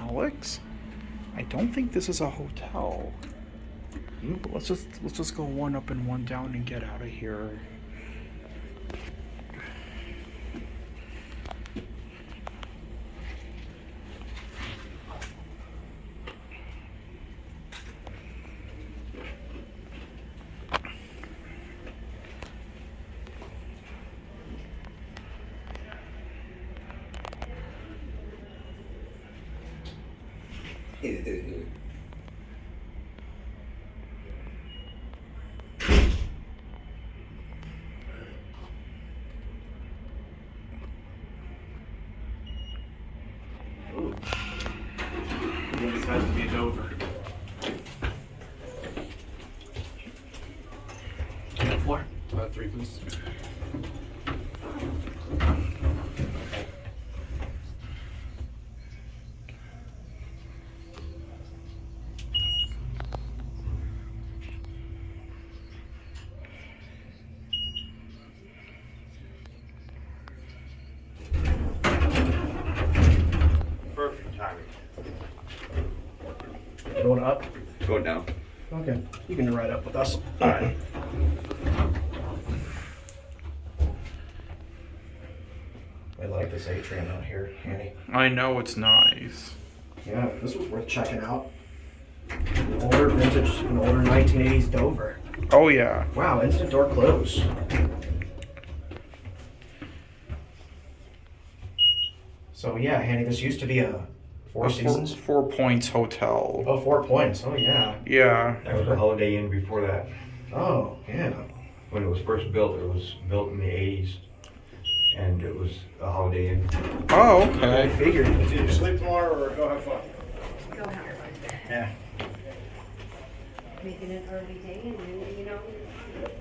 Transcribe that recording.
Alex, I don't think this is a hotel. But let's just go one up and one down and get out of here. Ooh. This has to be a Dover. Floor? 3, please. Perfect timing. Going up? Going down. Okay. You can ride up with us. All right. I like this atrium out here, Annie. I know it's nice. Yeah, this was worth checking out. An older vintage, an older 1980s Dover. Oh yeah. Wow, instant door close. So yeah, Hanny, this used to be a Four Seasons. 4 Points hotel. Oh, 4 Points. Oh yeah. Yeah. That was a Holiday Inn before that. Oh yeah. When it was first built, it was built in the 80s. And it was a Holiday Inn. Oh, I okay. figured. It's either sleep tomorrow or go have fun. Go have fun. Yeah. Making an early day and then,